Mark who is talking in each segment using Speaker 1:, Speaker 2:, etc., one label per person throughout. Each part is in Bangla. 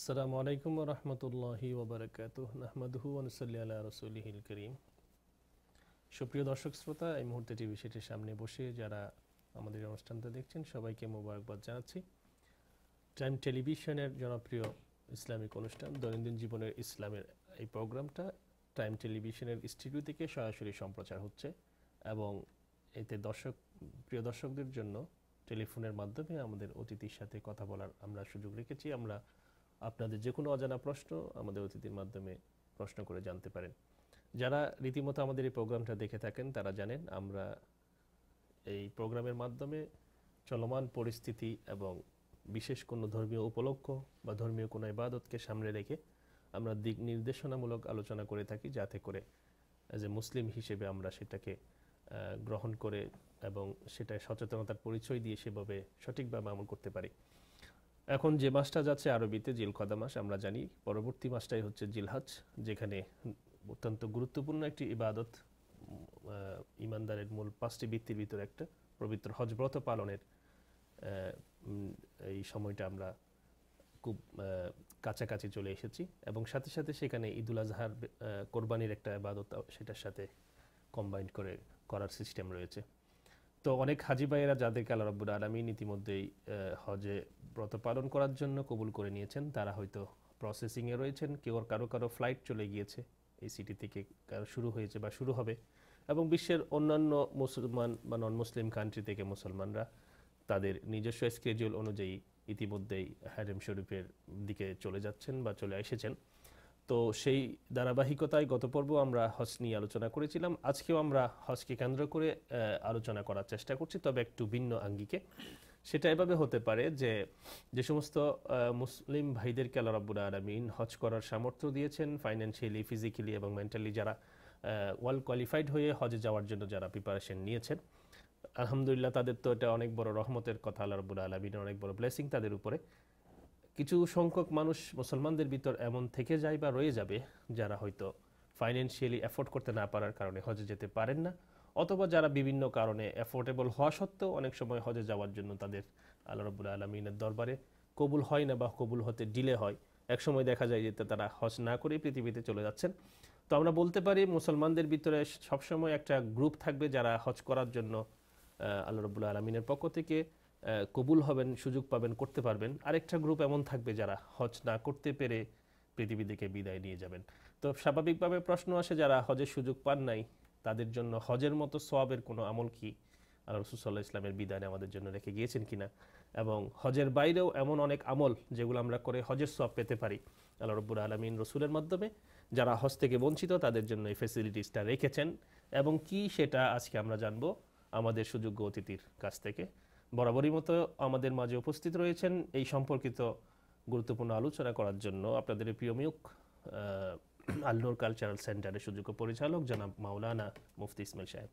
Speaker 1: আসসালামু আলাইকুম ওয়া রাহমাতুল্লাহি ওয়া বারাকাতুহু নাহমাদুহু ওয়া নুসাল্লি আলা রাসূলিহিল কারীম। সুপ্রিয় দর্শক শ্রোতা, এই মুহূর্তে টিভি সেটের সামনে বসে যারা আমাদের অনুষ্ঠানটা দেখছেন সবাইকে মোবারকবাদ জানাচ্ছি। টাইম টেলিভিশনের জনপ্রিয় ইসলামিক অনুষ্ঠান দৈনন্দিন জীবনের ইসলামের এই প্রোগ্রামটা টাইম টেলিভিশনের স্টুডিও থেকে সরাসরি সম্প্রচার হচ্ছে এবং এতে প্রিয় দর্শকদের জন্য টেলিফোনের মাধ্যমে আমাদের অতিথির সাথে কথা বলার আমরা সুযোগ রেখেছি। আমরা আপনাদের যে কোনো অজানা প্রশ্ন আমাদের অতিথির মাধ্যমে প্রশ্ন করে জানতে পারেন। যারা রীতিমতো আমাদের এই প্রোগ্রামটা দেখে থাকেন তারা জানেন আমরা এই প্রোগ্রামের মাধ্যমে চলমান পরিস্থিতি এবং বিশেষ কোনো ধর্মীয় উপলক্ষ বা ধর্মীয় কোনো ইবাদতকে সামনে রেখে আমরা দিক নির্দেশনামূলক আলোচনা করে থাকি, যাতে করে অ্যাজ এ মুসলিম হিসেবে আমরা সেটাকে গ্রহণ করে এবং সেটায় সচেতনতার পরিচয় দিয়ে সেভাবে সঠিকভাবে আমল করতে পারি। এখন যে মাসটা যাচ্ছে আরবিতে জিলকদা মাস, আমরা জানি পরবর্তী মাসটাই হচ্ছে জিলহজ, যেখানে অত্যন্ত গুরুত্বপূর্ণ একটি ইবাদত, ইমানদারের মূল 5টি বৃত্তির ভিতরে একটা পবিত্র হজ ব্রত পালনের এই সময়টা আমরা খুব কাছাকাছি চলে এসেছি এবং সাথে সাথে সেখানে ঈদুল আজহার কোরবানির একটা ইবাদত সেটার সাথে কম্বাইন্ড করে করার সিস্টেম রয়েছে। তো অনেক হাজি ভাইয়েরা যাদেরকে আল্লাহ রাব্বুল আলামিন ইতিমধ্যেই হজে ব্রত পালন করার জন্য কবুল করে নিয়েছেন, তারা হয়তো প্রসেসিংয়ে রয়েছেন, কারো ফ্লাইট চলে গিয়েছে এই সিটি থেকে, কারো শুরু হয়েছে বা শুরু হবে, এবং বিশ্বের অন্যান্য মুসলমান বা নন মুসলিম কান্ট্রি থেকে মুসলমানরা তাদের নিজস্ব স্কেডিউল অনুযায়ী ইতিমধ্যেই হারেম শরীফের দিকে চলে যাচ্ছেন বা চলে এসেছেন। তো সেই ধারাবাহিকতায় গত পর্ব আমরা হজ নিয়ে আলোচনা করেছিলাম। আজকেও আমরা হজকে কেন্দ্র করে আলোচনা করার চেষ্টা করছি, তবে একটু ভিন্ন আঙ্গিকে। সেটা এভাবে হতে পারে যে সমস্ত মুসলিম ভাইদেরকে আল্লাহ রাব্বুল আলামিন হজ করার সামর্থ্য দিয়েছেন, ফাইন্যান্সিয়ালি, ফিজিক্যালি এবং মেন্টালি, যারা ওয়েল কোয়ালিফাইড হয়ে হজে যাওয়ার জন্য যারা প্রিপারেশন নিয়েছেন, আলহামদুলিল্লাহ তাদের তো এটা অনেক বড় রহমতের কথা, আল্লাহ রাব্বুল আলামিনের অনেক বড় ব্লেসিং তাদের উপরে। কিছু সংখ্যক মানুষ মুসলমানদের ভিতর এমন থেকে যায় বা রয়ে যাবে যারা হয়তো ফাইন্যান্সিয়ালি অ্যাফোর্ড করতে না পারার কারণে হজে যেতে পারেন না, অথবা যারা বিভিন্ন কারণে অ্যাফোর্ডেবল হওয়া সত্ত্বেও অনেক সময় হজে যাওয়ার জন্য তাদের আল্লাহ রাব্বুল আলামিনের দরবারে কবুল হয় না বা কবুল হতে ডিলে হয়। একসময় দেখা যায় যে তারা হজ না করেই পৃথিবীতে চলে যাচ্ছেন। তো আমরা বলতে পারি মুসলমানদের ভিতরে সবসময় একটা গ্রুপ থাকবে যারা হজ করার জন্য আল্লাহ রাব্বুল আলামিনের পক্ষ থেকে কবুল হবেন, সুযোগ পাবেন, করতে পারবেন। আরেকটা গ্রুপ এমন থাকবে যারা হজ না করতে পেরে পৃথিবী থেকে বিদায় নিয়ে যাবেন। তো স্বাভাবিকভাবে প্রশ্ন আসে, যারা হজের সুযোগ পান নাই তাদের জন্য হজের মতো সওয়াবের কোনো আমল কি আল্লাহ রাসূল সাল্লাল্লাহু আলাইহি ওয়াসাল্লামের বিধানে আমাদের জন্য রেখে গিয়েছেন কিনা, এবং হজের বাইরেও এমন অনেক আমল যেগুলো আমরা করে হজের সওয়াব পেতে পারি আল্লাহ রাব্বুল আলামিন রসুলের মাধ্যমে, যারা হজ থেকে বঞ্চিত তাদের জন্য এই ফ্যাসিলিটিসটা রেখেছেন এবং কি সেটা আজকে আমরা জানবো আমাদের সুযোগ্য অতিথির কাছ থেকে। বরাবরই মতো আমাদের মাঝে উপস্থিত রয়েছেন এই সম্পর্কিত গুরুত্বপূর্ণ আলোচনা করার জন্য আপনাদের প্রিয় মুখ আল নূর কালচারাল সেন্টারের সুযোগ্য পরিচালক জনাব মাওলানা মুফতি ইসমাইল সাহেব।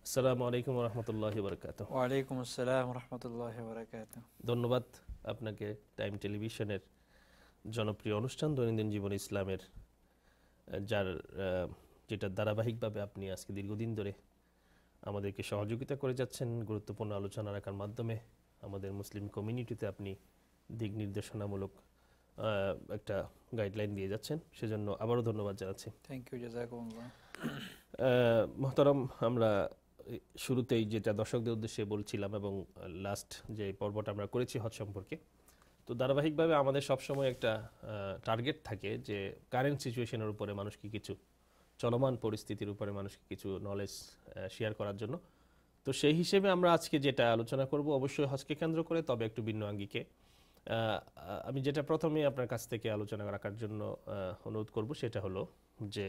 Speaker 1: আসসালামু আলাইকুম ওয়া রাহমাতুল্লাহি ওয়া বারাকাতুহু।
Speaker 2: ওয়া আলাইকুম আসসালাম ওয়া রাহমাতুল্লাহি ওয়া বারাকাতুহু।
Speaker 1: ধন্যবাদ আপনাকে টাইম টেলিভিশনের জনপ্রিয় অনুষ্ঠান দৈনন্দিন জীবন ইসলামের যেটা ধারাবাহিকভাবে আপনি আজকে দীর্ঘদিন ধরে আমাদেরকে সহযোগিতা করে যাচ্ছেন, গুরুত্বপূর্ণ আলোচনা রাখার মাধ্যমে আমাদের মুসলিম কমিউনিটিতে আপনি দিক নির্দেশনামূলক একটা গাইডলাইন দিয়ে যাচ্ছেন, সেজন্য আবারও ধন্যবাদ জানাচ্ছি।
Speaker 2: থ্যাংক ইউ, জাযাকুমুল্লাহ।
Speaker 1: মোহতারাম, আমরা শুরুতেই যেটা দর্শকদের উদ্দেশ্যে বলছিলাম এবং লাস্ট যে পর্বটা আমরা করেছি হজ সম্পর্কে, তো ধারাবাহিকভাবে আমাদের সবসময় একটা টার্গেট থাকে যে কারেন্ট সিচুয়েশনের উপরে মানুষকে কিছু, চলমান পরিস্থিতির উপরে মানুষকে কিছু নলেজ শেয়ার করার জন্য। তো সেই হিসেবে আমরা আজকে যেটা আলোচনা করব অবশ্যই হজকে কেন্দ্র করে, তবে একটু ভিন্ন আঙ্গিকে। আমি যেটা প্রথমে আপনার কাছ থেকে আলোচনা রাখার জন্য অনুরোধ করব সেটা হলো যে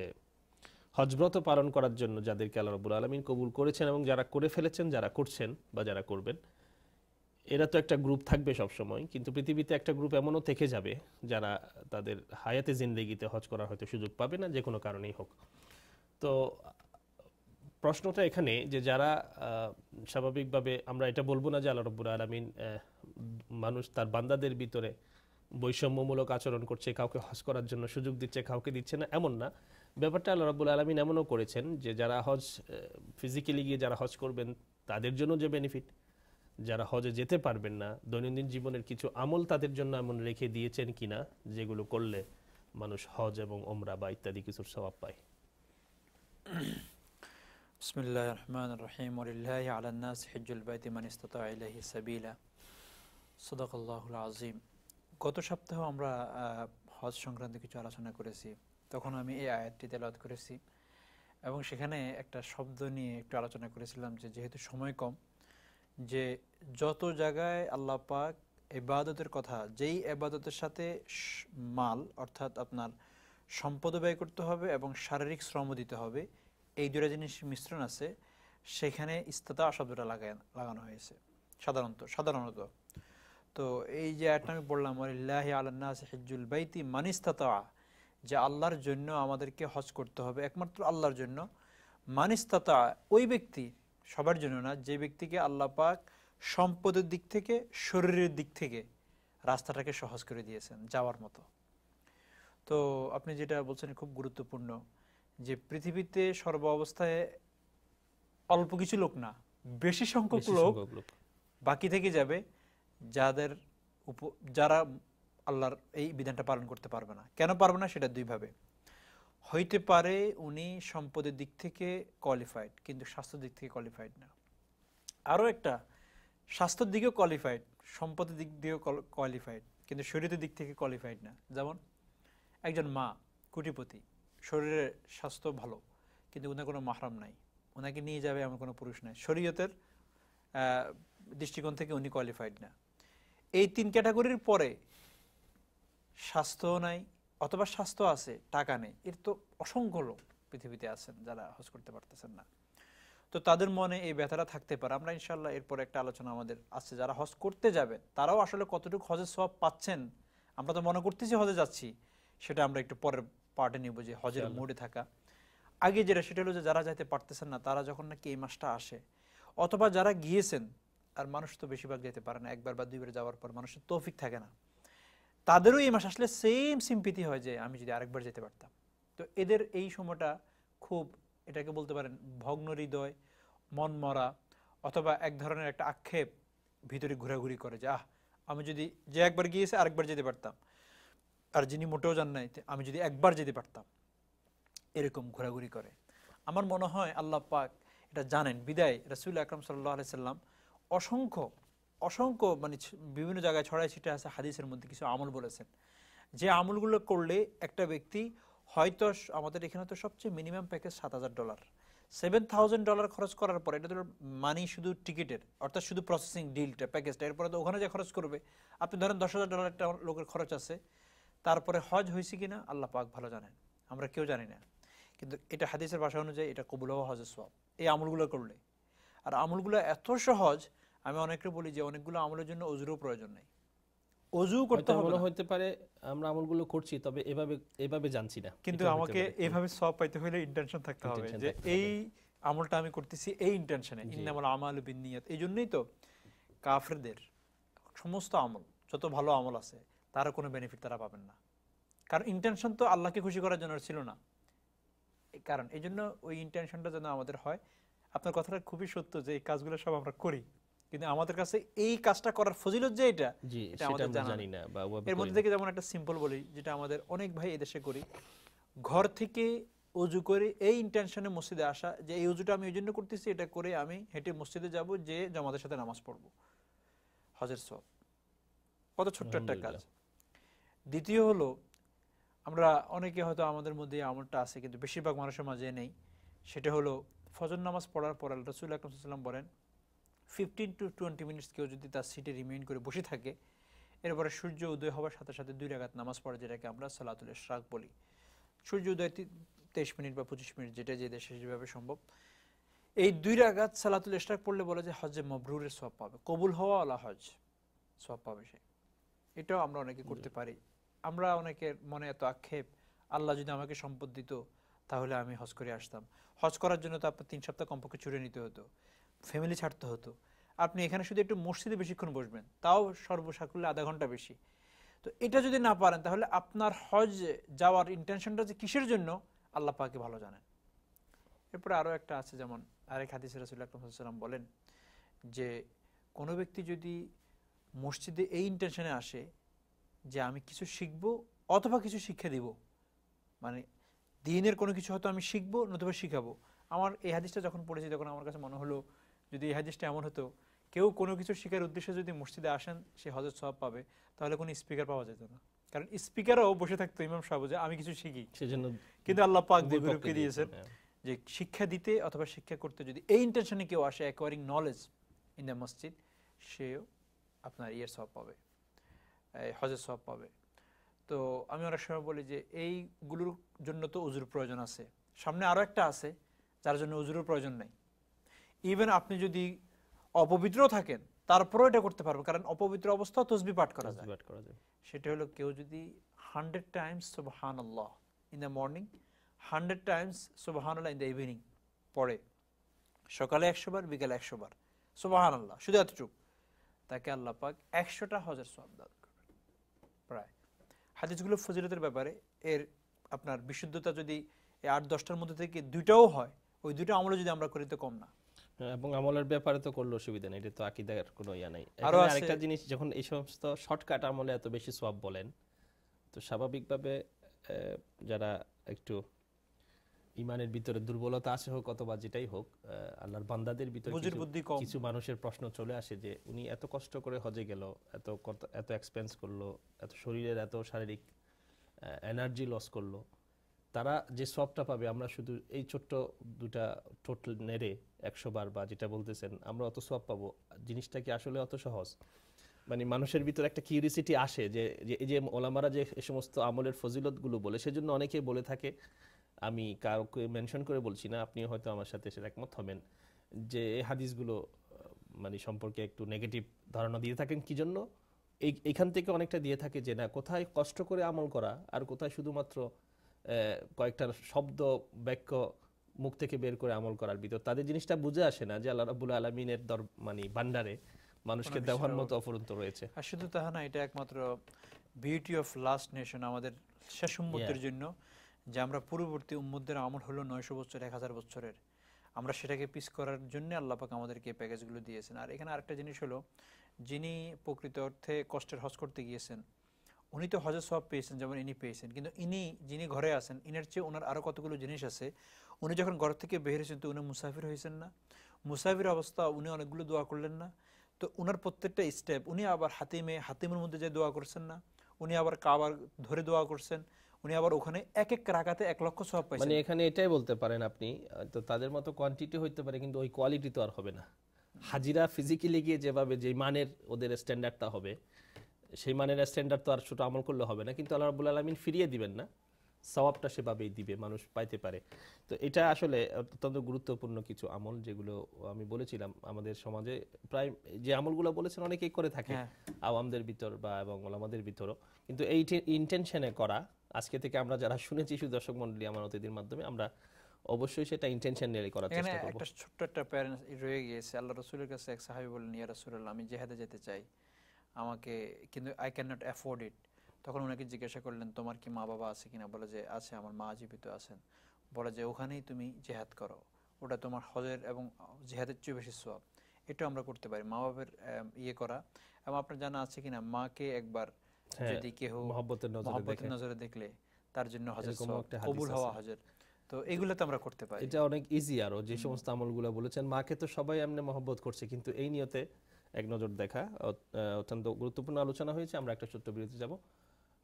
Speaker 1: হজব্রত পালন করার জন্য যাদেরকে আল্লাহ রাব্বুল আলামিন কবুল করেছেন এবং যারা করে ফেলেছেন, যারা করছেন বা যারা করবেন, এরা তো একটা গ্রুপ থাকবে সব সময়, কিন্তু পৃথিবীতে একটা গ্রুপ এমনও থেকে যাবে যারা তাদের হায়াতে জিন্দেগিতে হজ করার হয়তো সুযোগ পাবে না, যে কোনো কারণেই হোক। তো প্রশ্নটা এখানে যে যারা স্বাভাবিকভাবে, আমরা এটা বলবো না যে আল্লাহ রাব্বুল আলামিন মানুষ তার বান্দাদের ভিতরে বৈষম্যমূলক আচরণ করছে, কাউকে হজ করার জন্য সুযোগ দিচ্ছে, কাউকে দিচ্ছে না, এমন না। ব্যাপারটা আল্লাহ রাব্বুল আলামিন এমনও করেছেন যে যারা হজ ফিজিক্যালি গিয়ে যারা হজ করবেন তাদের জন্য যে বেনিফিট, যারা হজে যেতে পারবেন না দৈনন্দিন জীবনের কিছু আমল তাদের জন্য এমন রেখে দিয়েছেন কিনা যেগুলো করলে মানুষ হজ এবং ওমরা বা ইত্যাদি কিছুর সওয়াব পায়?
Speaker 2: বিসমিল্লাহির রহমানির রহিম ওয়ালিল্লাহি আলান নাস হিজ্জুল বাইতি মান ইসতাতা ইলাইহি সাবিলা সাদাকাল্লাহুল আযীম। গত সপ্তাহে আমরা হজ সংক্রান্ত কিছু আলোচনা করেছি। তখন আমি এই আয়াতটি তেলাওয়াত করেছি এবং সেখানে একটা শব্দ নিয়ে একটু আলোচনা করেছিলাম যে যেহেতু সময় কম, যে যত জায়গায় আল্লাহ পাক ইবাদতের কথা, যেই ইবাদতের সাথে মাল অর্থাৎ আপনার সম্পদ ব্যয় করতে হবে এবং শারীরিক শ্রমও দিতে হবে, এই দুটা জিনিস মিশ্রণ আছে, সেখানে ইস্তাতা শব্দটা লাগানো হয়েছে সাধারণত। তো এই যে আয়াতটা আমি বললাম ওয়ালিল্লাহি আলান নাস হিজ্জুল বাইতি মান ইসতাতা, যে আল্লাহর জন্য আমাদেরকে হজ করতে হবে, একমাত্র আল্লাহর জন্য। মান ইসতাতা ওই ব্যক্তি, সবার জন্য না, যে ব্যক্তিকে আল্লাহ পাক সম্পদের দিক থেকে শরীরের দিক থেকে রাস্তাটাকে সহজ করে দিয়েছেন যাওয়ার মতো। তো আপনি যেটা বলছেন খুব গুরুত্বপূর্ণ, যে পৃথিবীতে সর্ব অবস্থায় অল্প কিছু লোক না, বেশি সংখ্যক লোক বাকি থেকে যাবে যারা আল্লাহর এই বিধানটা পালন করতে পারবে না। কেন পারবে না সেটা দুইভাবে হইতে পারে। উনি সম্পদের দিক থেকে কোয়ালিফাইড কিন্তু স্বাস্থ্যের দিক থেকে কোয়ালিফাইড না। আরও একটা, স্বাস্থ্যের দিকেও কোয়ালিফাইড, সম্পদের দিক দিয়েও কোয়ালিফাইড কিন্তু শরীরের দিক থেকে কোয়ালিফাইড না। যেমন একজন মা কোটিপতি, শরীরের স্বাস্থ্য ভালো কিন্তু ওনার কোনো মাহরাম নাই, ওনাকে নিয়ে যাবে এমন কোনো পুরুষ নাই, শরীয়তের দৃষ্টিকোণ থেকে উনি কোয়ালিফাইড না। এই তিন ক্যাটাগরির পরে স্বাস্থ্য নাই অথবা স্বাস্থ্য আছে টাকা নেই, এর তো অসংখ্য লোক পৃথিবীতে আছেন যারা হজ করতে পারতেছেন না। তো তাদের মনে এই ব্যথাটা থাকতে পারে। আমরা ইনশাল্লাহ এরপরে একটা আলোচনা আমাদের আছে, যারা হজ করতে যাবেন তারাও আসলে কতটুকু হজের সওয়াব পাচ্ছেন। আমরা তো মনে করতেছি হজে যাচ্ছি, সেটা আমরা একটু পরের পার্টে নিব, যে হজের মোডে থাকা। আগে যেটা সেটা হলো যে যারা যাইতে পারতেছেন না তারা যখন নাকি এই মাসটা আসে, অথবা যারা গিয়েছেন, আর মানুষ তো বেশিরভাগ যেতে পারে না, একবার বা দুইবার যাওয়ার পর মানুষের তৌফিক থাকে না, তাদেরও এই মাস আসলে সেম সিম্পিতি হয় যে আমি যদি আরেকবার যেতে পারতাম। তো এদের এই সময়টা খুব, এটাকে বলতে পারেন ভগ্ন হৃদয়, মন মরা, অথবা এক ধরনের একটা আক্ষেপ ভিতরে ঘোরাঘুরি করে যে আমি যদি, যে একবার গিয়েছে আরেকবার যেতে পারতাম, আর যিনি মোটেও যান নাই আমি যদি একবার যেতে পারতাম, এরকম ঘোরাঘুরি করে। আমার মনে হয় আল্লাহ পাক এটা জানেন, বিদায় রাসূল আকরাম সাল্লাল্লাহু আলাইহি সাল্লাম অসংখ্য মানে বিভিন্ন জায়গায় ছড়াই ছিটে আছে হাদিসের মধ্যে কিছু আমল বলেছেন, যে আমলগুলো করলে একটা ব্যক্তি হয়তো, আমাদের এখানে তো সবচেয়ে মিনিমাম প্যাকেজ $7,000, $7,000 খরচ করার পর, এটা তো মানি শুধু টিকিটের, অর্থাৎ শুধু প্রসেসিং ডিলটা প্যাকেজটা, এরপরে তো ওখানে যে খরচ করবে, আপনি ধরেন $10,000 একটা লোকের খরচ আছে, তারপরে হজ হয়েছে কিনা আল্লাহ পাক ভালো জানেন, আমরা কেউ জানি না। কিন্তু এটা হাদিসের ভাষা অনুযায়ী এটা কবুল হওয়া হজের সওয়াব এই আমলগুলো করলে। আর আমলগুলো এত সহজ, আমি অনেককে বলি যে অনেকগুলো আমলের জন্য অজুরও প্রয়োজন নেই, অজু করতে হবে না।
Speaker 1: হতে পারে আমরা আমলগুলো করছি তবে এভাবে জানছি না,
Speaker 2: কিন্তু আমাকে এভাবে সওয়াব পাইতে হলে ইন্টেনশন থাকতে হবে যে এই আমলটা আমি করতেছি এই ইন্টেনশনে, ইন্নামাল আমালু বিন্নিয়াত। এই জন্যই তো কাফেরদের সমস্ত আমল, যত ভালো আমল আছে, তার কোনো বেনিফিট তারা পাবেন না, কারণ ইন্টেনশন তো আল্লাহকে খুশি করার জন্য ছিল না। কারণ এই জন্য ওই ইন্টেনশনটা যেন আমাদের হয়। আপনার কথাটা খুবই সত্য যে এই কাজগুলো সব আমরা করি, কিন্তু আমাদের কাছে এই কাজটা করার ফজিলত যে এটা আমাদের জানি না। এর মধ্যে থেকে যেমন একটা সিম্পল বলি, যেটা আমাদের অনেক ভাই এদেশে করি, ঘর থেকে অজু করে এই ইন্টেনশনে মসজিদে আসা, যে এই অজুটা আমি ওই জন্য করতেছি, এটা করে আমি হেঁটে মসজিদে যাব, যে জামাতের সাথে নামাজ পড়বো, হজের সওয়াব। কত ছোট্ট একটা কাজ। দ্বিতীয় হলো, আমরা অনেকে হয়তো আমাদের মধ্যে আমলটা আছে কিন্তু বেশিরভাগ মানুষের মাঝে নেই, সেটা হলো ফজর নামাজ পড়ার পর রাসূল আকরাম সাল্লাল্লাহু আলাইহি ওয়াসাল্লাম বলেন 15 to 20 মিনিটস কেউ যদি তার সিটে রিমেইন করে বসে থাকে, এরপরে সূর্য উদয় হওয়ার সাথে সাথে 2 রাকাত নামাজ পড়ে, যেটাকে আমরা সালাতুল ইশরাক বলি। সূর্য উদয় 23 মিনিট বা 25 মিনিট, যেটা যে দেশে যেভাবে সম্ভব, এই 2 রাকাত সালাতুল ইশরাক পড়লে বলে যে হজ্জে মাবরুরের সওয়াব পাবে, কবুল হওয়া ওয়ালা হজ সওয়াব পাবে সে। এটাও আমরা অনেকে করতে পারি। আমরা অনেকের মনে এত আক্ষেপ, আল্লাহ যদি আমাকে সম্পদ দিত তাহলে আমি হজ করে আসতাম। হজ করার জন্য তো আপনার 3 সপ্তাহ কমপক্ষে ছুটে নিতে হতো, ফ্যামিলি ছাড়তে হতো। আপনি এখানে শুধু একটু মসজিদে বেশিক্ষণ বসবেন, তাও সর্বসাকুল্যে আধা ঘন্টা বেশি। তো এটা যদি না পারেন, তাহলে আপনার হজ যাওয়ার ইন্টেনশনটা যে কিসের জন্য আল্লাহ পাকে ভালো জানেন। এরপরে আরও একটা আছে, যেমন আরেক হাদিসে রাসূল আকরাম সাল্লাল্লাহু আলাইহি ওয়াসাল্লাম বলেন যে কোনো ব্যক্তি যদি মসজিদে এই ইন্টেনশনে আসে যে আমি কিছু শিখবো অথবা কিছু শিক্ষা দিব, মানে দ্বীনের কোনো কিছু হয়তো আমি শিখবো নতুবা শিখাবো। আমার এই হাদিসটা যখন পড়েছি তখন আমার কাছে মনে হলো যদি এই হাদিসটা এমন হতো কেউ কোনো কিছু শিখার উদ্দেশ্যে যদি মসজিদে আসেন সে হজের সওয়াব পাবে, তাহলে কোনো স্পিকার পাওয়া যেত না। কারণ স্পিকারও বসে থাকতো ইমাম সাহেব যে আমি কিছু শিখি, সেজন্য কিন্তু আল্লাহ পাক দুইভাবে দিয়েছেন যে শিক্ষা দিতে অথবা শিক্ষা করতে যদি এই ইন্টেনশনে কেউ আসে, অ্যাকোয়ারিং নলেজ ইন দ্য মসজিদ, সেও আপনার ইয়ের সওয়াব পাবে, হজের সওয়াব পাবে। তো আমি অনেক সময় বলি যে এইগুলোর জন্য তো উজুর প্রয়োজন আছে, সামনে আরও একটা আছে যার জন্য উজুরের প্রয়োজন নেই। ইভেন আপনি যদি অপবিত্র থাকেন তারপরেও এটা করতে পারবেন, কারণ অপবিত্র অবস্থাও তসবিহ পাঠ করা যায়। সেটা হলো কেউ যদি 100 টাইমস সুবহানাল্লাহ ইন দ্য মর্নিং, 100 টাইমস সুবহানাল্লাহ ইন দ্য ইভিনিং পড়ে, সকালে 100 বার বিকালে 100 বার সুবহানাল্লাহ, শুধু এতটুকু, তাকে আল্লাহ পাক 100টা হজের সওয়াব দান করবেন প্রায়। হাদিসগুলো ফজিলতের ব্যাপারে এর আপনার বিশুদ্ধতা যদি 8-10টার মধ্যে থেকে 2টাও হয়, ওই 2টা আমলে যদি আমরা করি তো কম না।
Speaker 1: এবং আমলের ব্যাপারে তো করলে অসুবিধা নেই, এটা তো আকীদার কোনো ইয়া নাই। আরেকটা জিনিস, যখন এই সমস্ত শর্টকাট আমলে এত বেশি সওয়াব বলেন, তো স্বাভাবিকভাবে যারা একটু ইমানের ভিতরে দুর্বলতা আছে হোক অথবা যেটাই হোক, আল্লাহর বান্দাদের ভিতরে কিছু মানুষের প্রশ্ন চলে আসে যে উনি এত কষ্ট করে হজে গেল, এত এক্সপেন্স করলো, এত শরীরের এত শারীরিক এনার্জি লস করলো, তারা যে সবটা পাবে আমরা শুধু এই ছোট্ট দুটা টোটাল নেড়ে 100 বার বা যেটা বলতেছেন আমরা অত সওয়াব পাবো, জিনিসটা কি আসলে অত সহজ? মানে মানুষের ভিতরে একটা কিউরিসিটি আসে যে এই যে ওলামারা যে এই সমস্ত আমলের ফজিলতগুলো বলে, সেজন্য অনেকেই বলে থাকে, আমি কাউকে মেনশন করে বলছি না, আপনি হয়তো আমার সাথে সেটা একমত হবেন, যে এই হাদিসগুলো মানে সম্পর্কে একটু নেগেটিভ ধারণা দিয়ে থাকেন। কি জন্য? এইখান থেকে অনেকটা দিয়ে থাকে যে না, কোথায় কষ্ট করে আমল করা আর কোথায় শুধুমাত্র কয়েকটা শব্দ বাক্য মুখ থেকে বের করে আমল করার ভিতর তাদের জিনিসটা বুঝে আসে না যে আল্লাহ রাব্বুল আলামিনের মানে ভান্ডারে মানুষকে দেওয়ার মতো অফুরন্ত রয়েছে।
Speaker 2: আর শুধু তাহা না, এটা একমাত্র বিউটি অফ লাস্ট নেশন, আমাদের শেষ উম্মতের জন্য, যে আমরা পূর্ববর্তী উম্মতদের আমল হলো 900 বছর 1000 বছরের, আমরা সেটাকে পিস করার জন্য আল্লাহ পাক আমাদেরকে এই প্যাকেজগুলো দিয়েছেন। আর এখানে আরেকটা জিনিস হলো, যিনি প্রকৃত অর্থে কষ্টের হজ করতে গিয়েছেন উনি তো হজের সওয়াব পেয়েছেন যেমন ইনি পেয়েছেন, কিন্তু যিনি ঘরে আছেন ইনার চেয়ে ওনার আরও কতগুলো জিনিস আছে। উনি যখন ঘর থেকে বের হয়েছেন তো উনি মুসাফির হয়েছেন না, মুসাফির অবস্থা উনি অনেকগুলো দোয়া করলেন না, তো উনার প্রত্যেকটা স্টেপ উনি আবার হাতিমের মধ্যে যে দোয়া করছেন না, উনি আবার কাবার ধরে দোয়া করছেন, উনি আবার ওখানে এক রাকাতে 1 লক্ষ সওয়াব পাইছেন।
Speaker 1: মানে এখানে এটাই বলতে পারেন আপনি, তো তাদের মতো কোয়ান্টিটি হইতে পারে কিন্তু ওই কোয়ালিটি তো আর হবে না। হাজিরা ফিজিক্যালি গিয়ে যেভাবে যে মানের ওদের স্ট্যান্ডার্ডটা হবে, সেই মানের স্ট্যান্ডার্ড তো আর ছোট আমল করলে হবে না, কিন্তু আল্লাহ রাব্বুল আলামিন ফিরিয়ে দিবেন না, সওয়াবটা সেভাবেই দিবে, মানুষ পাইতে পারে। তো এটা আসলে অত্যন্ত গুরুত্বপূর্ণ কিছু আমল, যেগুলো আমি বলেছিলাম আমাদের সমাজে প্রায় যে আমলগুলো বলেছেন অনেকেই করে থাকে আওয়ামদের ভিতর বা এবং ওলামাদের ভিতরও, কিন্তু এই ইন্টেনশনে করা, আজকে থেকে আমরা যারা শুনেছি শুধু দর্শক মণ্ডলী আমার অতিথির মাধ্যমে, আমরা অবশ্যই সেটা ইন্টেনশন নিয়ে করার চেষ্টা করব।
Speaker 2: একটা ছোট্ট একটা প্যারেন্টস রয়ে গিয়েছে, আল্লাহ রাসূলের কাছে এক সাহাবী বললেন, ইয়া রাসূলুল্লাহ আমি জিহাদে যেতে চাই, আমাকে কিন্তু I can not afford it. তখন ওনাকে জিজ্ঞাসা করলেন তোমার কি মা বাবা আছে কিনা? বলে যে আছে, আমার মা জীবিত আছেন। বলে যে ওখানেই তুমি জিহাদ করো, ওটা তোমার হজের এবং জিহাদের চেয়ে বেশি সওয়াব। এটা আমরা করতে পারি, মা বাবার ইয়ে করা। এবং আপনার জানা আছে কিনা, মাকে একবার যদি কেউ মহব্বতের নজরে দেখলে তার জন্য হজের সওয়াব কবুল হওয়া হজের, তো এগুলো তো আমরা করতে পারি।
Speaker 1: এটা অনেক ইজি। আরো যে সমস্ত আমলগুলো বলেছেন, মাকে তো সবাই এমনি মহব্বত করছে, কিন্তু এই নিয়তে এক নজর দেখা অত্যন্ত গুরুত্বপূর্ণ আলোচনা হয়েছে। আমরা একটা ছোট্ট বিরতি যাব।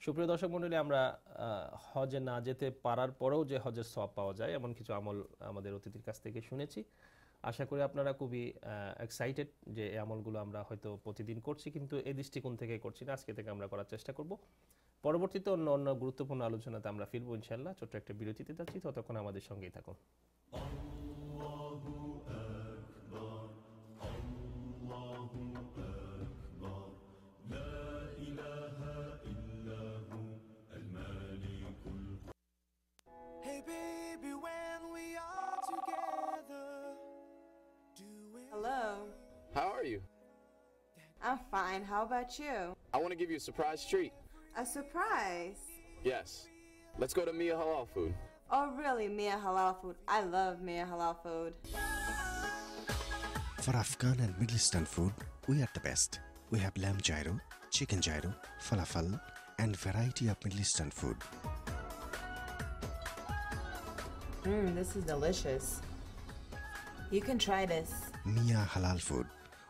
Speaker 1: সুপ্রিয় দর্শক মণ্ডলী, আমরা হজে না যেতে পারার পরেও যে হজের সওয়াব পাওয়া যায় এমন কিছু আমল আমাদের অতিথির কাছ থেকে শুনেছি। আশা করি আপনারা খুবই এক্সাইটেড যে এই আমলগুলো আমরা হয়তো প্রতিদিন করছি, কিন্তু এই দৃষ্টিকোণ থেকে করছি না। আজকে থেকে আমরা করার চেষ্টা করব। পরবর্তীতে অন্য অন্য গুরুত্বপূর্ণ আলোচনাতে আমরা ফিরবো ইনশাআল্লাহ। ছোট্ট একটা বিরতিতে যাচ্ছি, ততক্ষণ আমাদের সঙ্গেই থাকুন।
Speaker 3: Hello.
Speaker 4: How are you?
Speaker 3: I'm fine. How about you?
Speaker 4: I want to give you a surprise treat.
Speaker 3: A surprise?
Speaker 4: Yes. Let's go to Mia Halal Food.
Speaker 3: Oh, really? Mia Halal Food. I love Mia Halal Food.
Speaker 5: For Afghan and Middle Eastern food, We are the best. We have lamb gyro, chicken gyro, falafel, and variety of Middle Eastern food.
Speaker 3: This is delicious. You can try this.
Speaker 5: Mia Halal Food,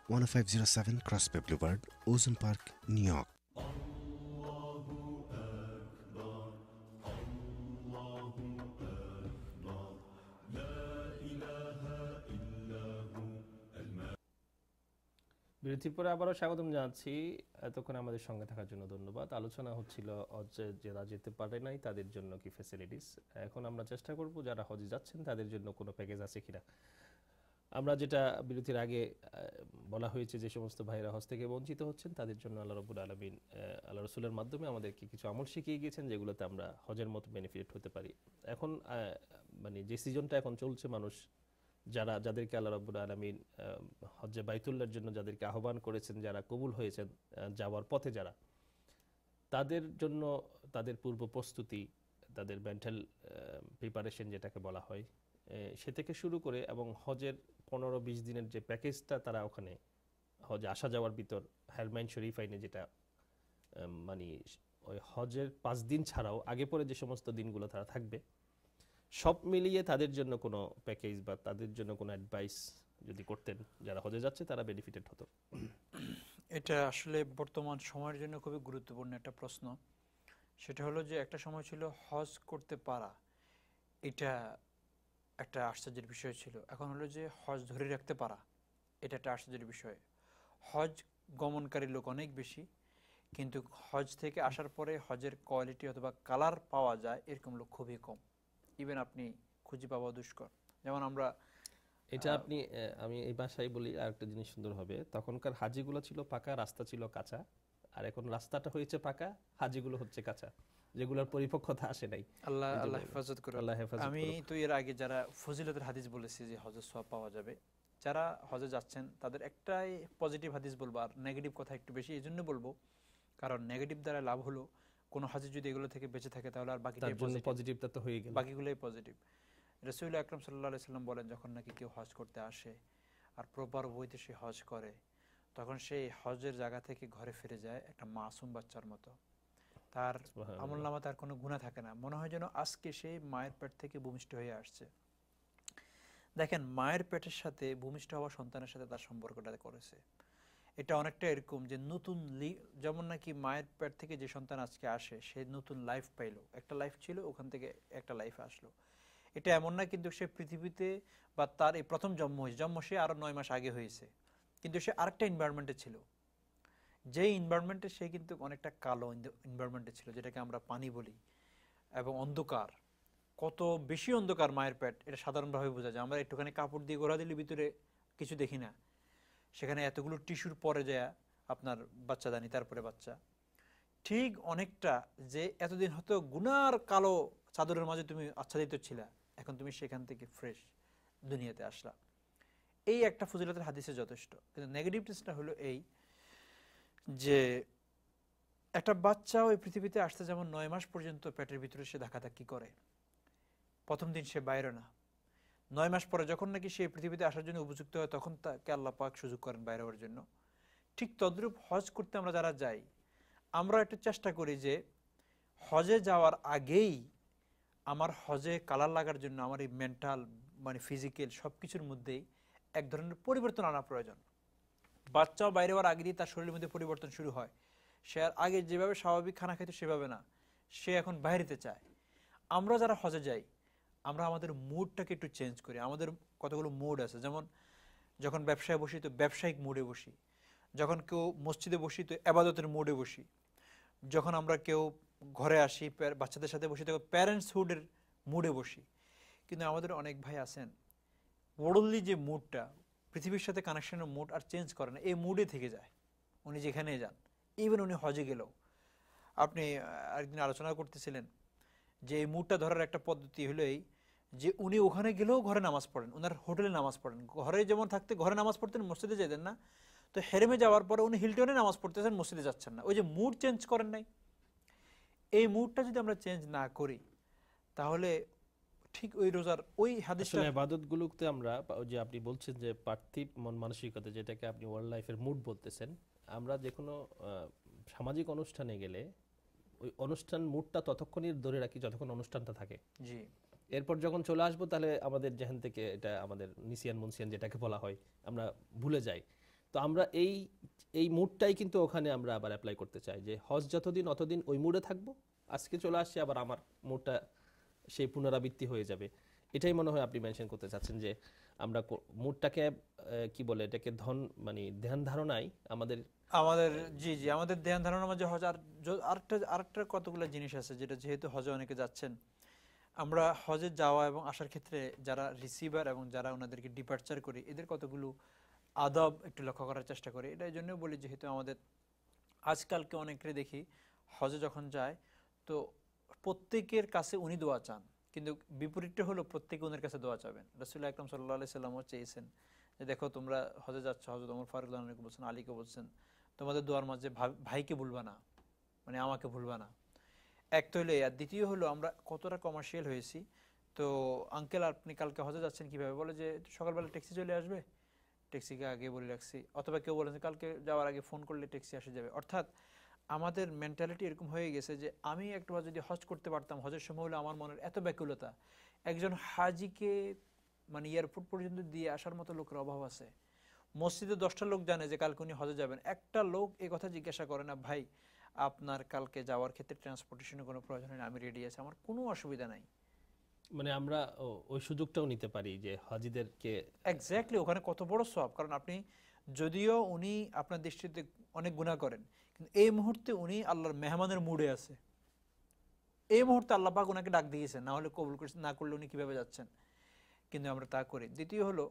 Speaker 5: 10507 Crossway Boulevard, Ozone Park, New York.
Speaker 1: বিরতির পরে আবারও স্বাগতম জানাচ্ছি। এতক্ষণ আমাদের সঙ্গে থাকার জন্য ধন্যবাদ। আলোচনা হচ্ছিল হজে যারা যেতে পারে নাই তাদের জন্য কি ফ্যাসিলিটিস। এখন আমরা চেষ্টা করব যারা হজে যাচ্ছেন তাদের জন্য কোনো প্যাকেজ আছে কিনা। আমরা যেটা বিরতির আগে বলা হয়েছে যে সমস্ত ভাইরা হজ থেকে বঞ্চিত হচ্ছেন তাদের জন্য আল্লাহ রাব্বুল আলামিন আল্লাহ রাসূলের মাধ্যমে আমাদেরকে কিছু আমল শিখিয়ে গিয়েছেন যেগুলোতে আমরা হজের মতো বেনিফিট হতে পারি। এখন মানে যে সিজনটা এখন চলছে, মানুষ যাদেরকে আল্লাহ রাব্বুল আলামিন হজ্জে বাইতুল্লাহর জন্য যাদেরকে আহ্বান করেছেন, যারা কবুল হয়েছেন যাওয়ার পথে, যারা তাদের জন্য তাদের পূর্ব প্রস্তুতি, তাদের মেন্টাল প্রিপারেশন যেটাকে বলা হয় সে থেকে শুরু করে এবং হজের 15-20 দিনের যে প্যাকেজটা তারা ওখানে হজে আসা যাওয়ার ভিতর হারমাইন শরীফ আইনে যেটা মানে ওই হজের 5 দিন ছাড়াও আগে পরে যে সমস্ত দিনগুলো তারা থাকবে সব মিলিয়ে তাদের জন্য কোনো প্যাকেজ বা তাদের জন্য কোনো অ্যাডভাইস যদি করতেন যারা হজে যাচ্ছে তারা বেনিফিটেড হতো।
Speaker 2: এটা আসলে বর্তমান সময়ের জন্য খুবই গুরুত্বপূর্ণ একটা প্রশ্ন। সেটা হলো যে একটা সময় ছিল হজ করতে পারা এটা একটা আশ্চর্যের বিষয় ছিল, এখন হলো যে হজ ধরে রাখতে পারা এটা একটা আশ্চর্যের বিষয়। হজ গমনকারী লোক অনেক বেশি, কিন্তু হজ থেকে আসার পরে হজের কোয়ালিটি অথবা কালার পাওয়া যায় এরকম লোক খুবই কম। ইভেন আপনি খুঁজে পাওয়া দুষ্কর। যেমন আমরা
Speaker 1: এটা আমি এই ভাষায় বলি আর একটা জিনিস সুন্দর হবে, তখনকার হাজিগুলো ছিল পাকা, রাস্তা ছিল কাঁচা, আর এখন রাস্তাটা হয়েছে পাকা, হাজিগুলো হচ্ছে কাঁচা, যেগুলোর পরিপক্কতা আসে নাই।
Speaker 2: আল্লাহ হেফাজত করুন। আমি তো এর আগে যারা ফজিলতের হাদিস বলেছি যে হজের সওয়াব পাওয়া যাবে, যারা হজে যাচ্ছেন তাদের একটাই পজিটিভ হাদিস বলবো, আর নেগেটিভ কথা একটু বেশি এই জন্য বলবো কারণ নেগেটিভ দ্বারা লাভ হলো কোনো হাজি যদি এগুলো থেকে বেঁচে থাকে তাহলে আর
Speaker 1: পজিটিভটা তো হয়ে গেল,
Speaker 2: বাকিগুলোই পজিটিভ। রাসূল আকরাম সাল্লাল্লাহু আলাইহি সাল্লাম বলেন যখন নাকি কেউ হজ করতে আসে আর প্রপার ওয়েতে সে হজ করে তখন সেই হজের জায়গা থেকে ঘরে ফিরে যায় একটা মাসুম বাচ্চার মতো, তার আমলনামা তার কোনো গুনাহ থাকে না, মনে হয় যেন আজকে সে মায়ের পেট থেকে ভূমিষ্ঠ হয়ে আসছে। দেখেন মায়ের পেটের সাথে ভূমিষ্ঠ হওয়া সন্তানের সাথে তার সম্পর্কটা করেছে। এটা অনেকটা এরকম যে নতুন যেমন নাকি মায়ের পেট থেকে যে সন্তান আজকে আসে সে নতুন লাইফ পাইলো, একটা লাইফ ছিল ওখান থেকে একটা লাইফ আসলো। এটা এমন না কিন্তু সে পৃথিবীতে বা তার এই প্রথম জন্ম সে আরো 9 মাস আগে হয়েছে, কিন্তু সে আরেকটা এনভায়রনমেন্টে ছিল, যেই এনভায়রনমেন্টে সে কিন্তু অনেকটা কালো এনভায়রনমেন্টে ছিল যেটাকে আমরা পানি বলি, এবং অন্ধকার, কত বেশি অন্ধকার মায়ের পেট এটা সাধারণভাবে বোঝা যায়। আমরা একটুখানি কাপড় দিয়ে গোড়া দিলে ভিতরে কিছু দেখি না, সেখানে এতগুলো টিস্যুর পরে যায় আপনার বাচ্চাদানি, তারপরে বাচ্চা। ঠিক অনেকটা যে এতদিন হয়তো গুনার কালো চাদরের মাঝে তুমি আচ্ছাদিত ছিলা, এখন তুমি সেখান থেকে ফ্রেশ দুনিয়াতে আসলা। এই একটা ফজিলতের হাদিসে যথেষ্ট। কিন্তু নেগেটিভনেসটা হলো এই যে একটা বাচ্চা ওই পৃথিবীতে আসতে যেমন 9 মাস পর্যন্ত পেটের ভিতরে সে ধাক্কাধাক্কি করে, প্রথম দিন সে বাইরে না, 9 মাস পরে যখন নাকি সে পৃথিবীতে আসার জন্য উপযুক্ত হয় তখন তাকে আল্লাহ পাক সুযোগ করেন বাইরে হওয়ার জন্য। ঠিক তদ্রূপ হজ করতে আমরা যারা যাই আমরা একটু চেষ্টা করি যে হজে যাওয়ার আগেই আমার হজে কালার লাগার জন্য আমার এই মেন্টাল মানে ফিজিক্যাল সব কিছুর মধ্যেই এক ধরনের পরিবর্তন আনা প্রয়োজন। বাচ্চাও বাইরে হওয়ার আগে দিয়ে তার শরীরের মধ্যে পরিবর্তন শুরু হয়, সে আর আগে যেভাবে স্বাভাবিক খানা খাইতো সেভাবে না, সে এখন বাইরেতে চায়। আমরা যারা হজে যাই আমরা আমাদের মুডটাকে একটু চেঞ্জ করি। আমাদের কতগুলো মুড আছে, যেমন যখন ব্যবসায় বসি তো ব্যবসায়িক মুডে বসি, যখন কেউ মসজিদে বসি তো এবাদতের মুডে বসি, যখন আমরা কেউ ঘরে আসি বাচ্চাদের সাথে বসি তখন প্যারেন্টসহুডের মুডে বসি। কিন্তু আমাদের অনেক ভাই আছেন ওয়ার্ল্ডলি যে মুডটা, পৃথিবীর সাথে কানেকশনের মুড আর চেঞ্জ করে না, এই মুডে থেকে যায় উনি যেখানে যান। ইভেন উনি হজে গেলেও, আপনি আরেকদিন আলোচনা করতেছিলেন যে এই মুডটা ধরার একটা পদ্ধতি হলো এই যে উনি ওখানে গেলেও ঘরে নামাজ পড়েন, ওনার হোটেলে নামাজ পড়েন, ঘরে যেমন থাকতে ঘরে নামাজ পড়তেন মসজিদে যেতেন না, তো হেরেমে যাওয়ার পরে উনি হিলটনে নামাজ পড়তেছেন মসজিদে যাচ্ছেন না, ওই যে মুড চেঞ্জ করেন নাই। এই মুডটা যদি আমরা চেঞ্জ না করি তাহলে ঠিক ওই রোজার ওই হাদিসটা
Speaker 1: আসলে ইবাদতগুলোতে আমরা ওই যে আপনি বলছেন যে পার্থিব মন মানসিকতা, যেটাকে আপনি ওয়ার্ল্ড লাইফের মুড বলতেছেন, আমরা যে কোনো সামাজিক অনুষ্ঠানে গেলে ওই অনুষ্ঠান মুডটা ততক্ষণই ধরে রাখি যতক্ষণ অনুষ্ঠানটা থাকে।
Speaker 2: জি,
Speaker 1: এরপর যখন চলে আসবো তাহলে আমাদের যেখান থেকে এটা আমাদের নিসিয়ান মুনসিয়ান যেটাকে বলা হয় আমরা ভুলে যাই। তো আমরা এই মুডটাই কিন্তু ওখানে আমরা আবার অ্যাপ্লাই করতে চাই যে হজ যতদিন অতদিন ওই মুডে থাকবো, আজকে চলে আসছে আবার আমার মুডটা সেই পুনরাবৃত্তি হয়ে যাবে। এটাই মনে হয় আপনি মেনশন করতে চাচ্ছেন যে আমরা মুডটাকে কি বলে এটাকে মানে ধ্যান ধারণায় আমাদের
Speaker 2: জি জি আমাদের ধ্যান ধারণার মাঝে হজ আর আরেকটা কতগুলো জিনিস আছে যেটা যেহেতু হজে অনেকে যাচ্ছেন, আমরা হজে যাওয়া এবং আসার ক্ষেত্রে যারা রিসিভার এবং যারা ওনাদেরকে ডিপার্চার করি এদের কতগুলো আদব একটু লক্ষ্য করার চেষ্টা করি। এটা এই জন্য বলি যেহেতু আমাদের আজকালকে অনেকে দেখি হজে যখন যায় তো প্রত্যেকের কাছে উনি দোয়া চান, কিন্তু বিপরীতটা হলো প্রত্যেকে ওনার কাছে দোয়া চাবেন। রাসূল আকরাম সাল্লাল্লাহু আলাইহি সাল্লামও চেয়েছেন যে দেখো তোমরা হজে যাচ্ছ, হযরত ওমর ফারুক রাদিয়াল্লাহু আনহু বলছেন, আলীকে বলছেন তোমাদের দোয়ার মাঝে ভাইকে ভুলবা না, মানে আমাকে ভুলবা না। এক তো হলো, আর দ্বিতীয় হলো আমরা কতটা কমার্শিয়াল হয়েছি। তো আঙ্কেল আপনি কালকে হজে যাচ্ছেন কিভাবে, বলে যে সকালবেলা ট্যাক্সি চলে আসবে, ট্যাক্সিকে আগে বলে রাখছি, অথবা কেউ বলেন কালকে যাওয়ার আগে ফোন করলে ট্যাক্সি আসে যাবে। অর্থাৎ আমাদের মেন্টালিটি এরকম হয়ে গেছে যে আমি একবার যদি হজ করতে পারতাম, হজের সময় হলে আমার মনের এত ব্যাকুলতা, একজন হাজিকে মানে এয়ারপোর্ট পর্যন্ত দিয়ে আসার মতো লোকের অভাব আছে। মসজিদে 10টা লোক জানে যে কালকে উনি হজে যাবেন, একটা লোক এই কথা জিজ্ঞাসা করে না ভাই আপনার কালকে যাওয়ার ক্ষেত্রে ট্রান্সপোর্টেশনের কোনো প্রয়োজন হয় না, আমি রেডি আছি, আমার কোনো অসুবিধা নাই।
Speaker 1: মানে আমরা ওই সুযোগটাও নিতে পারি যে হাজিদেরকে
Speaker 2: এক্স্যাক্টলি ওখানে কত বড় সওয়াব। কারণ আপনি যদিও উনি আপনার দৃষ্টিতে অনেক গুনাহ করেন, কিন্তু এই মুহূর্তে উনি আল্লাহর মেহমানের মুডে আছে, এই মুহূর্তে আল্লাহ পাক ওনাকে ডাক দিয়েছেন, না হলে কবুল করছেন, না করলে উনি কিভাবে যাচ্ছেন, কিন্তু আমরা তা করি। দ্বিতীয় হলো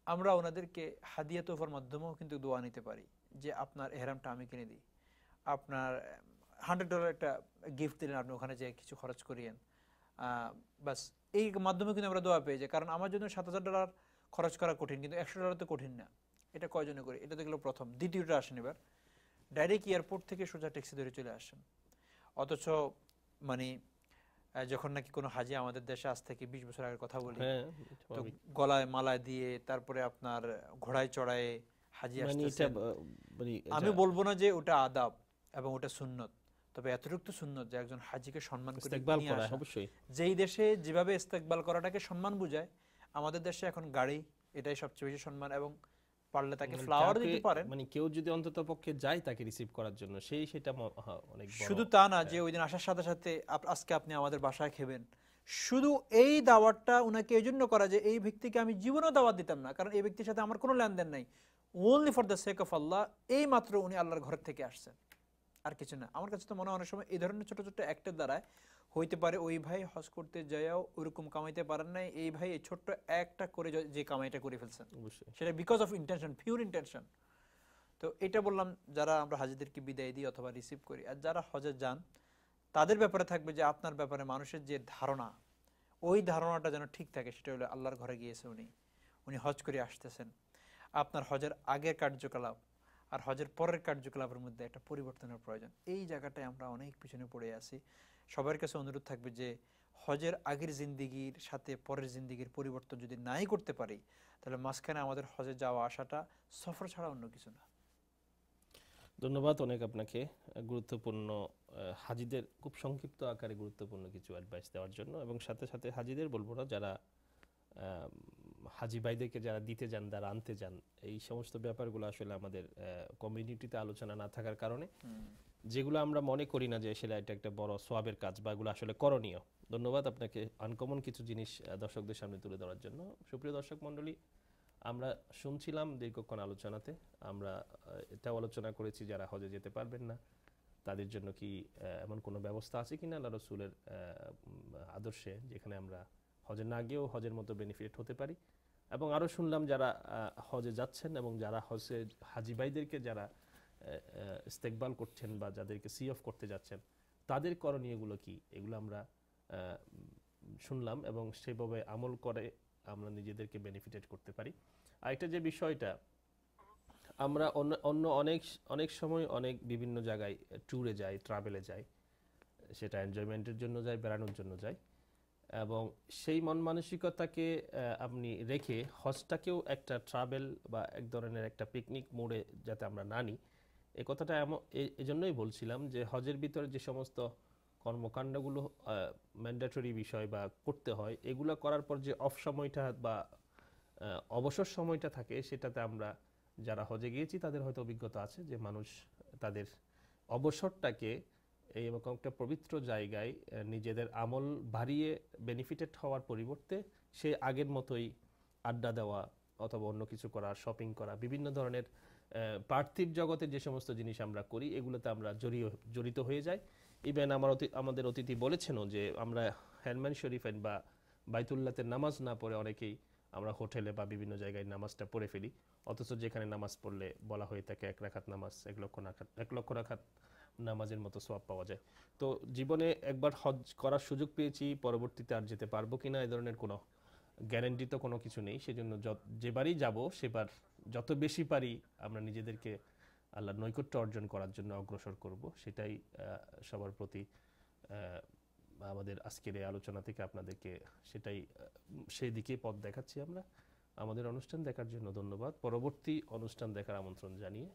Speaker 2: আমরা ওনাদেরকে হাদিয়া তোফার মাধ্যমেও কিন্তু দোয়া নিতে পারি যে আপনার এহরামটা আমি কিনে দিই, আপনার $100 একটা গিফট দিলেন, আপনি ওখানে যেয়ে কিছু খরচ করিয়েন, বাস এই মাধ্যমে কিন্তু আমরা দোয়া পেয়ে যাই। কারণ আমার জন্য $7,000 খরচ করা কঠিন, কিন্তু $100 তো কঠিন না। এটা কয়জনে করি, এটা দেখলো প্রথম। দ্বিতীয়টা আসেন এবার ডাইরেক্ট এয়ারপোর্ট থেকে সোজা ট্যাক্সি ধরে চলে আসেন, অথচ মানে যখন নাকি কোনো হাজি আমাদের দেশে আজ থেকে 20 বছর আগের কথা বলি, তো গলায় মালায় দিয়ে তারপরে আপনার ঘোড়ায় চড়ায় হাজি আসতেছে। আমি বলবো না যে ওটা আদাব এবং ওটা সুন্নত, তবে এতটুকু তো সুন্নত যে একজন হাজিকে সম্মান করে নিয়ে আসা। যেই দেশে যেভাবে ইস্তেকবাল করাটাকে সম্মান বুঝায়, আমাদের দেশে এখন গাড়ি এটাই সবচেয়ে বেশি সম্মান, এবং পারলে তাকে ফ্লাওয়ার দিতে পারেন,
Speaker 1: মানে কেউ যদি অন্ততপক্ষে যায় তাকে রিসিভ করার জন্য, সেটা অনেক বড়।
Speaker 2: শুধু তা না যে ওই দিন আসার সাথে সাথে আজকে আপনি আমাদের বাসায় খাবেন, শুধু এই দাওয়াতটা উনাকে এই জন্য করা যে এই ব্যক্তিকে আমি জীবনেও দাওয়াত দিতাম না, কারণ এই ব্যক্তির সাথে আমার কোনো লেনদেন নাই, only for the sake of Allah, এই মাত্র উনি আল্লাহর ঘর থেকে আসছেন, আর কিছু না। আমার কাছে তো মনে হয় অনেক সময় এই ধরনের ছোট ছোট অ্যাক্টের দ্বারায় হইতে পারে ওই ভাই হজ করতে যায়ও ওইরকম কামাইতে পারেন নাই, এই ভাই এই ছোট্ট একটা করে যে কামাইটা করে ফেলছেন, সেটা because of intention, pure intention. তো এটা বললাম যারা আমরা হাজিদেরকে বিদায় দিই অথবা রিসিভ করি। আর যারা হজে যান তাদের ব্যাপারে থাকবে যে আপনার ব্যাপারে মানুষের যে ধারণা, ওই ধারণাটা যেন ঠিক থাকে। সেটা হলো আল্লাহর ঘরে গিয়েছে উনি হজ করে আসতেছেন। আপনার হজের আগের কার্যকলাপ আর হজের পরের কার্যকলাপের মধ্যে একটা পরিবর্তনের প্রয়োজন। এই জায়গাটায় আমরা অনেক পিছনে পড়ে আছি। সবার কাছে অনুরোধ থাকবে যে হজের আগের জিন্দিগির সাথে পরের জিন্দিগির পরিবর্তন যদি নাই করতে পারি, তাহলে মাঝখানে আমাদের হজে যাওয়া আসাটা সফর ছাড়া অন্য কিছু না।
Speaker 1: ধন্যবাদ অনেক আপনাকে গুরুত্বপূর্ণ হাজিদের খুব সংক্ষিপ্ত আকারে গুরুত্বপূর্ণ কিছু অ্যাডভাইস দেওয়ার জন্য, এবং সাথে সাথে হাজিদের বলবো না, যারা হাজি ভাইদেরকে যারা দিতে যান, যারা আনতে যান, এই সমস্ত ব্যাপারগুলো আসলে আমাদের কমিউনিটিতে আলোচনা না থাকার কারণে যেগুলো আমরা মনে করি না যে সেটা এটা একটা বড় সোয়াবের কাজ বা এগুলো আসলে করণীয়। ধন্যবাদ আপনাকে আনকমন কিছু জিনিস দর্শকদের সামনে তুলে ধরার জন্য। সুপ্রিয় দর্শক মণ্ডলী, আমরা শুনছিলাম দীর্ঘক্ষণ আলোচনাতে, আমরা এটাও আলোচনা করেছি যারা হজে যেতে পারবেন না তাদের জন্য কি এমন কোনো ব্যবস্থা আছে কিনা আল্লাহ রাসূলের আদর্শে, যেখানে আমরা হজে না গিয়েও হজের মতো বেনিফিট হতে পারি। এবং আরও শুনলাম যারা হজে যাচ্ছেন এবং যারা হজে হাজি ভাইদেরকে যারা ইস্তেকবাল করছেন বা যাদেরকে সি অফ করতে যাচ্ছেন তাদের করণীয়গুলো কি, এগুলো আমরা শুনলাম এবং সেভাবে আমল করে আমরা নিজেদেরকে বেনিফিটেড করতে পারি। আরেকটা যে বিষয়টা, আমরা অন্য অনেক সময় অনেক বিভিন্ন জায়গায় ট্যুরে যাই, ট্রাভেলে যাই, সেটা এনজয়মেন্টের জন্য যাই, বেড়ানোর জন্য যাই, এবং সেই মন মানসিকতাকে আপনি রেখে হজটাকেও একটা ট্রাভেল বা এক ধরনের একটা পিকনিক মোড়ে যাতে আমরা না নিই, এ কথাটা এজন্যই বলছিলাম যে হজের ভিতরে যে সমস্ত কর্মকাণ্ডগুলো ম্যান্ডেটরি বিষয় বা করতে হয়, এগুলো করার পর যে অফ সময়টা বা অবসর সময়টা থাকে, সেটাতে আমরা যারা হজে গিয়েছি তাদের হয়তো অভিজ্ঞতা আছে যে মানুষ তাদের অবসরটাকে এইরকম একটা পবিত্র জায়গায় নিজেদের আমল বাড়িয়ে বেনিফিটেড হওয়ার পরিবর্তে সে আগের মতোই আড্ডা দেওয়া অথবা অন্য কিছু করা, শপিং করা, বিভিন্ন ধরনের পার্থিব জগতে যে সমস্ত জিনিস আমরা করি এগুলোতে আমরা জড়িত হয়ে যাই। ইভেন আমাদের অতিথি বলেছেনও যে আমরা হেরমান শরীফেন বা বাইতুল্লাহতে নামাজ না পড়ে অনেকেই আমরা হোটেলে বা বিভিন্ন জায়গায় নামাজটা পড়ে ফেলি, অথচ যেখানে নামাজ পড়লে বলা হয়ে থাকে 1 রাকাত নামাজ 1 লক্ষ রাকাত নামাজের মতো সওয়াব পাওয়া যায়। তো জীবনে একবার হজ করার সুযোগ পেয়েছি, পরবর্তীতে আর যেতে পারবো কিনা এই ধরনের কোনো গ্যারান্টি তো কোনো কিছু নেই। সেজন্য যেবারই যাব সেবার যত বেশি পারি আমরা নিজেদেরকে আল্লাহর নৈকট্য অর্জন করার জন্য অগ্রসর করব। সেটাই সবার প্রতি আমাদের আজকের এই আলোচনা থেকে আপনাদেরকে সেটাই সেই দিকে পথ দেখাচ্ছি আমরা। আমাদের অনুষ্ঠান দেখার জন্য ধন্যবাদ। পরবর্তী অনুষ্ঠান দেখার আমন্ত্রণ জানিয়ে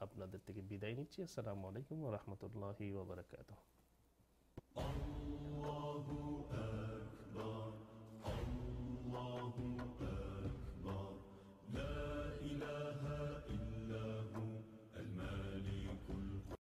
Speaker 1: আপনাদের থেকে বিদায় নিচ্ছি। আসসালামু আলাইকুম ওয়া রাহমাতুল্লাহি ওয়া বারাকাতুহু।